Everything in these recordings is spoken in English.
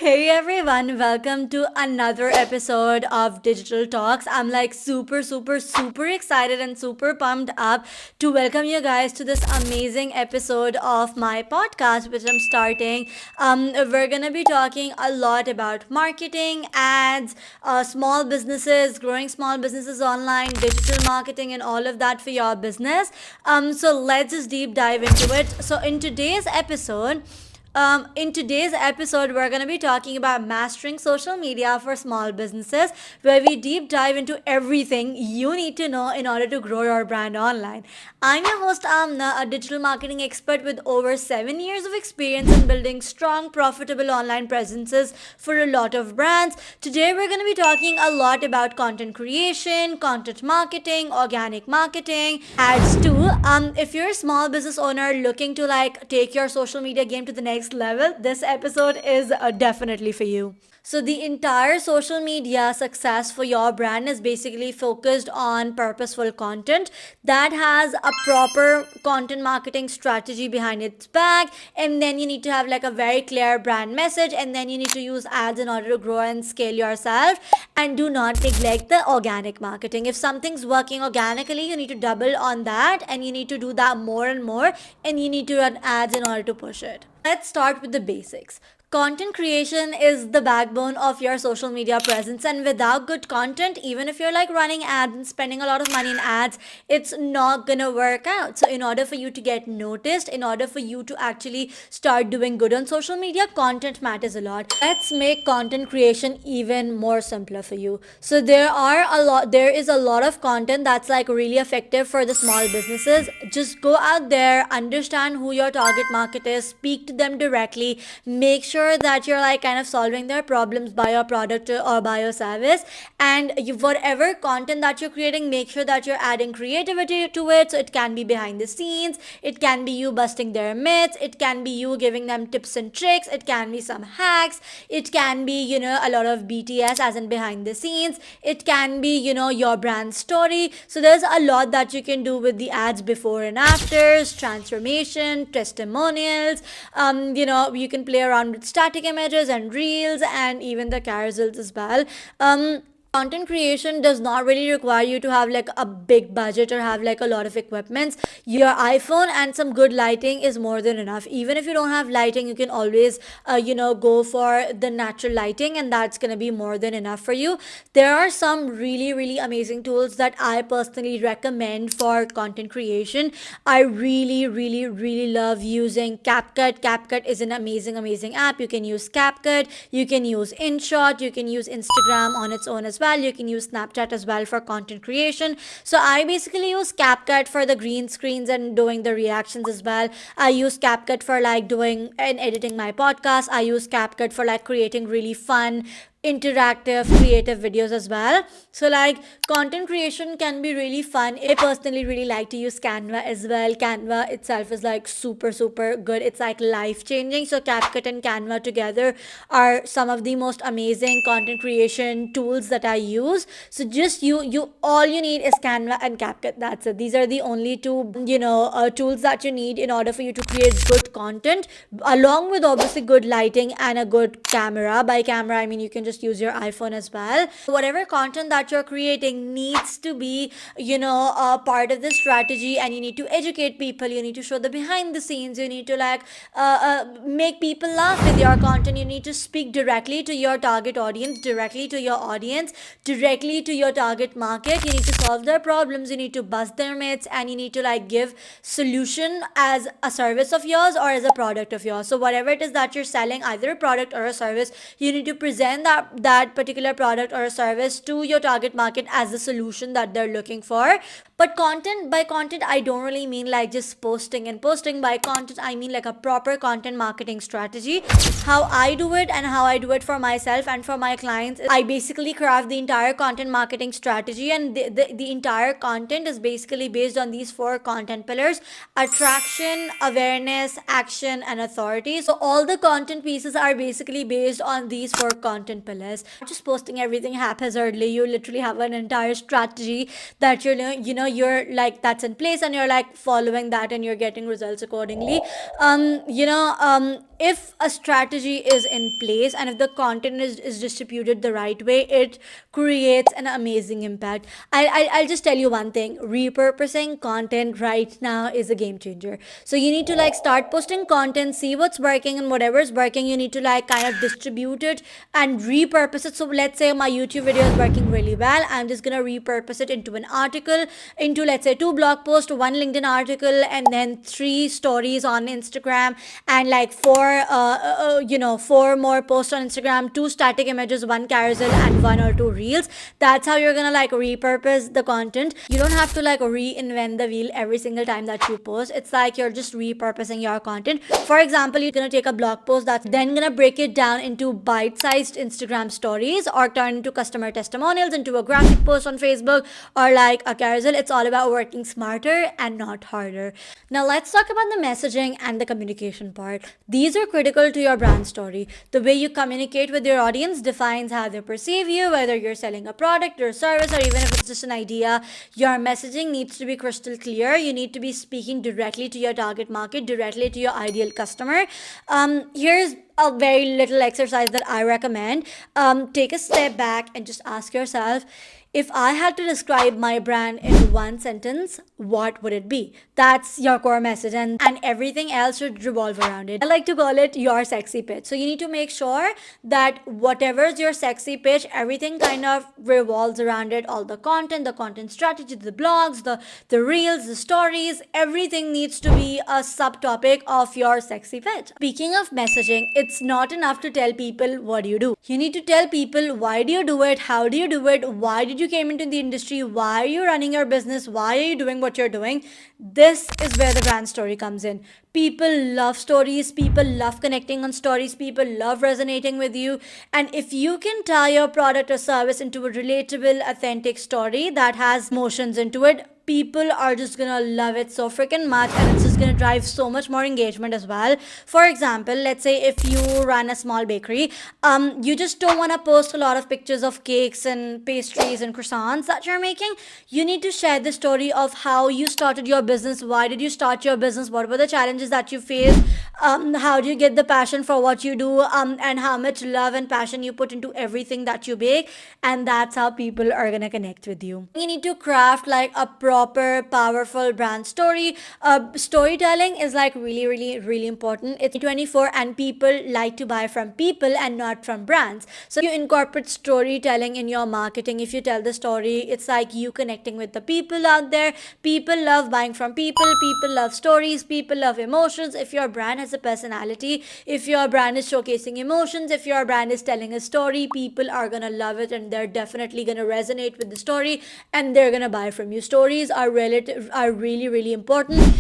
Hey everyone, welcome to another episode of Digital Talks. I'm like super excited and super pumped up to welcome you guys to this amazing episode of my podcast, which I'm starting. We're gonna be talking a lot about marketing, ads, small businesses, growing small businesses online, digital marketing, and all of that for your business. So let's just deep dive into it. So in today's episode, we're going to be talking about mastering social media for small businesses, where we deep dive into everything you need to know in order to grow your brand online. I'm your host, Amna, a digital marketing expert with over 7 years of experience in building strong, profitable online presences for a lot of brands. Today, we're going to be talking a lot about content creation, content marketing, organic marketing, ads too. If you're a small business owner looking to like take your social media game to the next level, this episode is definitely for you. So, the entire social media success for your brand is basically focused on purposeful content that has a proper content marketing strategy behind its back. And then you need to have like a very clear brand message, and then you need to use ads in order to grow and scale yourself. And do not neglect the organic marketing. If something's working organically, you need to double on that, and you need to do that more and more, and you need to run ads in order to push it. Let's start with the basics. Content creation is the backbone of your social media presence, and without good content, even if you're like running ads and spending a lot of money in ads, it's not gonna work out. So, in order for you to get noticed, in order for you to actually start doing good on social media, content matters a lot. Let's make content creation even more simpler for you. So, there is a lot of content that's like really effective for the small businesses. Just go out there, understand who your target market is, speak to them directly, make sure that you're like kind of solving their problems by your product or by your service. And whatever content that you're creating, make sure that you're adding creativity to it. So it can be behind the scenes, it can be you busting their myths, it can be you giving them tips and tricks, it can be some hacks, it can be a lot of BTS as in behind the scenes, it can be your brand story. So there's a lot that you can do with the ads, before and afters, transformation, testimonials. You can play around with static images and reels and even the carousels as well. Content creation does not really require you to have like a big budget or have like a lot of equipments. Your iPhone and some good lighting is more than enough. Even if you don't have lighting, you can always go for the natural lighting, and that's going to be more than enough for you. There are some really amazing tools that I personally recommend for content creation. I really love using CapCut. CapCut is an amazing app. You can use CapCut, you can use InShot, you can use Instagram on its own as well, you can use Snapchat as well for content creation. So I basically use CapCut for the green screens and doing the reactions as well. I use CapCut for like doing and editing my podcast. I use CapCut for like creating really fun, interactive, creative videos as well. So like content creation can be really fun. I personally really like to use Canva as well. Canva itself is like super good. It's like life changing. So CapCut and Canva together are some of the most amazing content creation tools that I use. So just you all you need is Canva and CapCut. That's it. These are the only two tools that you need in order for you to create good content, along with obviously good lighting and a good camera. By camera I mean you can just use your iPhone as well. Whatever content that you're creating needs to be a part of the strategy, and you need to educate people, you need to show the behind the scenes, you need to like make people laugh with your content, you need to speak directly to your target audience, directly to your audience, directly to your target market. You need to solve their problems, you need to bust their myths, and you need to like give solution as a service of yours or as a product of yours. So whatever it is that you're selling, either a product or a service, you need to present that particular product or a service to your target market as the solution that they're looking for. But content, by content I don't really mean like just posting and posting. By content I mean like a proper content marketing strategy. How I do it and how I do it for myself and for my clients, I basically craft the entire content marketing strategy, and the entire content is basically based on these four content pillars: attraction, awareness, action, and authority. So all the content pieces are basically based on these four content pillars. Not just posting everything haphazardly. You literally have an entire strategy that you're like that's in place, and you're like following that, and you're getting results accordingly. if a strategy is in place and if the content is distributed the right way, it creates an amazing impact. I'll just tell you one thing: repurposing content right now is a game changer. So you need to like start posting content, see what's working, and whatever is working, you need to like kind of distribute it and repurpose it. So let's say my YouTube video is working really well, I'm just gonna repurpose it into an article, into let's say two blog posts, one LinkedIn article, and then three stories on Instagram, and like four more posts on Instagram, two static images, one carousel, and one or two reels. That's how you're gonna like repurpose the content. You don't have to like reinvent the wheel every single time that you post. It's like you're just repurposing your content. For example, you're gonna take a blog post that's then gonna break it down into bite-sized Instagram stories, or turn into customer testimonials, into a graphic post on Facebook, or like a carousel. It's all about working smarter and not harder. Now let's talk about the messaging and the communication part. These are critical to your brand story. The way you communicate with your audience defines how they perceive you, whether you're selling a product or service, or even if it's just an idea. Your messaging needs to be crystal clear. You need to be speaking directly to your target market, directly to your ideal customer. Here's a very little exercise that I recommend. Take a step back and just ask yourself, if I had to describe my brand in one sentence, what would it be? That's your core message, and everything else should revolve around it. I like to call it your sexy pitch. So you need to make sure that whatever's your sexy pitch, everything kind of revolves around it. All the content strategy, the blogs, the reels, the stories, everything needs to be a subtopic of your sexy pitch. Speaking of messaging, it's not enough to tell people what you do. You need to tell people why do you do it, how do you do it, why did you came into the industry, why are you running your business, why are you doing what you're doing. This is where the brand story comes in. People love stories, people love connecting on stories, people love resonating with you. And if you can tie your product or service into a relatable, authentic story that has emotions into it, people are just gonna love it so freaking much, and it's just gonna drive so much more engagement as well. For example, let's say if you run a small bakery, you just don't want to post a lot of pictures of cakes and pastries and croissants that you're making. You need to share the story of how you started your business, why did you start your business, what were the challenges that you faced, how do you get the passion for what you do, and how much love and passion you put into everything that you bake. And that's how people are gonna connect with you. You need to craft like a proper, powerful brand story. Storytelling is like really, really, really important. It's 24, and people like to buy from people and not from brands. So you incorporate storytelling in your marketing. If you tell the story, it's like you connecting with the people out there. People love buying from people. People love stories. People love emotions. If your brand has a personality, if your brand is showcasing emotions, if your brand is telling a story, people are gonna love it, and they're definitely gonna resonate with the story, and they're gonna buy from you. Stories are really, really important.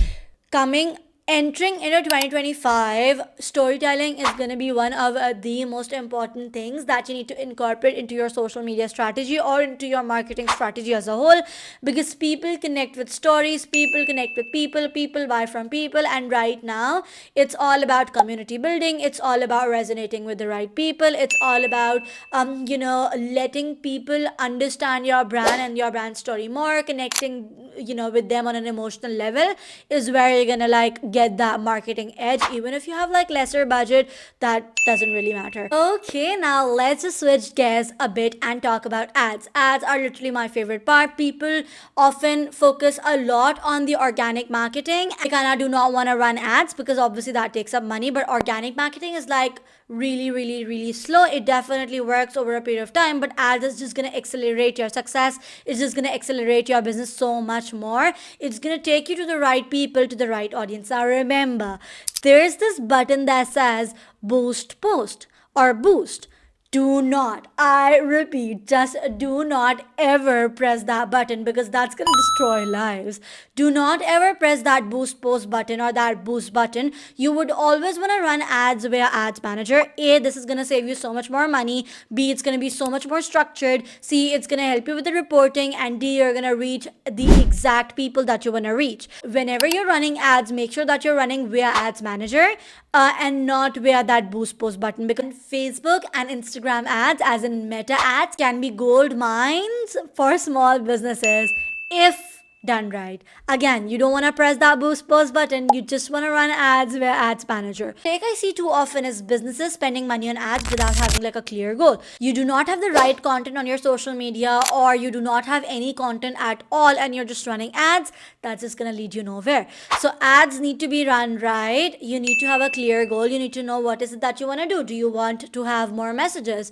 Entering into 2025, storytelling is going to be one of the most important things that you need to incorporate into your social media strategy or into your marketing strategy as a whole, because people connect with stories, people connect with people, people buy from people. And right now it's all about community building, it's all about resonating with the right people, it's all about letting people understand your brand and your brand story more, connecting with them on an emotional level is where you're gonna like get that marketing edge. Even if you have like lesser budget, that doesn't really matter. Okay, now let's just switch gears a bit and talk about ads. Ads are literally my favorite part. People often focus a lot on the organic marketing. I kind of do not want to run ads because obviously that takes up money, but organic marketing is like really, really, really slow. It definitely works over a period of time, but ads is just going to accelerate your success. It's just going to accelerate your business so much more. It's going to take you to the right people, to the right audience. Now remember, there's this button that says boost post or boost. Do not, I repeat, just do not ever press that button, because that's going to destroy lives. Do not ever press that boost post button or that boost button. You would always want to run ads via Ads Manager. A, this is going to save you so much more money. B, it's going to be so much more structured. C, it's going to help you with the reporting. And D, you're going to reach the exact people that you want to reach. Whenever you're running ads, make sure that you're running via Ads Manager and not via that boost post button, because Facebook and Instagram ads, as in Meta ads, can be gold mines for small businesses if done right. Again, you don't want to press that boost post button, you just want to run ads via Ads Manager. Take I see too often is businesses spending money on ads without having like a clear goal. You do not have the right content on your social media, or you do not have any content at all, and you're just running ads. That's just gonna lead you nowhere. So ads need to be run right. You need to have a clear goal. You need to know what is it that you want to do. Do you want to have more messages?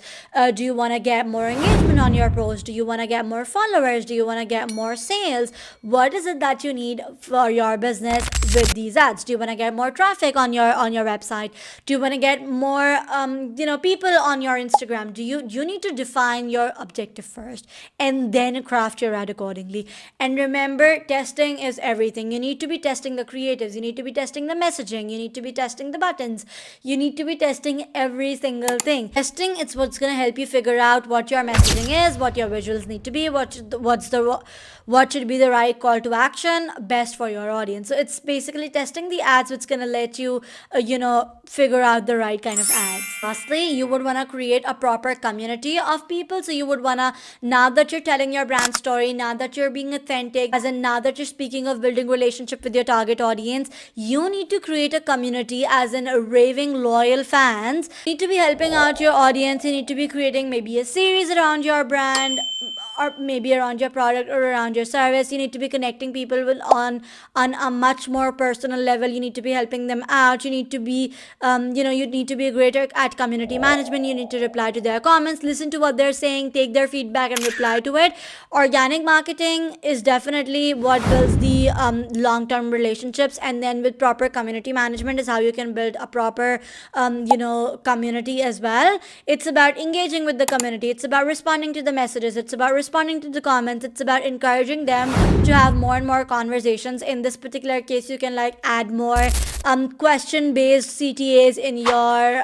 Do you want to get more engagement on your post? Do you want to get more followers? Do you want to get more sales? What is it that you need for your business with these ads? Do you want to get more traffic on your website? Do you want to get more people on your Instagram? Do you need to define your objective first and then craft your ad accordingly? And remember, testing is everything. You need to be testing the creatives, you need to be testing the messaging, you need to be testing the buttons, you need to be testing every single thing. Testing, it's what's going to help you figure out what your messaging is, what your visuals need to be, what should be the right call to action best for your audience. So it's basically testing the ads which going to let you figure out the right kind of ads. Lastly, you would want to create a proper community of people. So you would want to, now that you're telling your brand story, now that you're being authentic, as in now that you're speaking of building relationship with your target audience, you need to create a community, as in raving loyal fans. You need to be helping out your audience. You need to be creating maybe a series around your brand, or maybe around your product or around your service. You need to be connecting people with on a much more personal level. You need to be helping them out. You need to be you need to be greater at community management. You need to reply to their comments, listen to what they're saying, take their feedback and reply to it. Organic marketing is definitely what builds the long-term relationships, and then with proper community management is how you can build a proper community as well. It's about engaging with the community, it's about responding to the messages, it's about responding to the comments, it's about encouraging them to have more and more conversations. In this particular case, you can like add more question based CTAs in your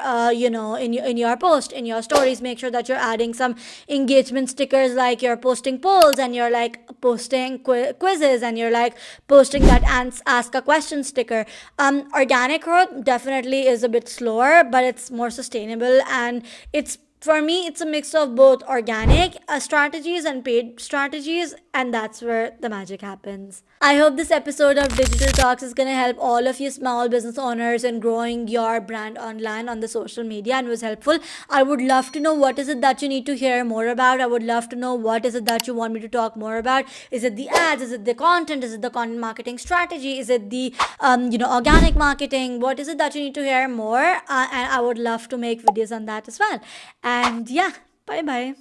in your post, in your stories. Make sure that you're adding some engagement stickers, like you're posting polls and you're like posting quizzes, and you're like posting that ask a question sticker. Organic growth definitely is a bit slower, but it's more sustainable, and it's, for me, it's a mix of both organic strategies and paid strategies, and that's where the magic happens. I hope this episode of Digital Talks is going to help all of you small business owners in growing your brand online on the social media, and was helpful. I would love to know what is it that you need to hear more about. I would love to know what is it that you want me to talk more about. Is it the ads? Is it the content? Is it the content marketing strategy? Is it the organic marketing? What is it that you need to hear more? And I would love to make videos on that as well. And yeah, bye bye.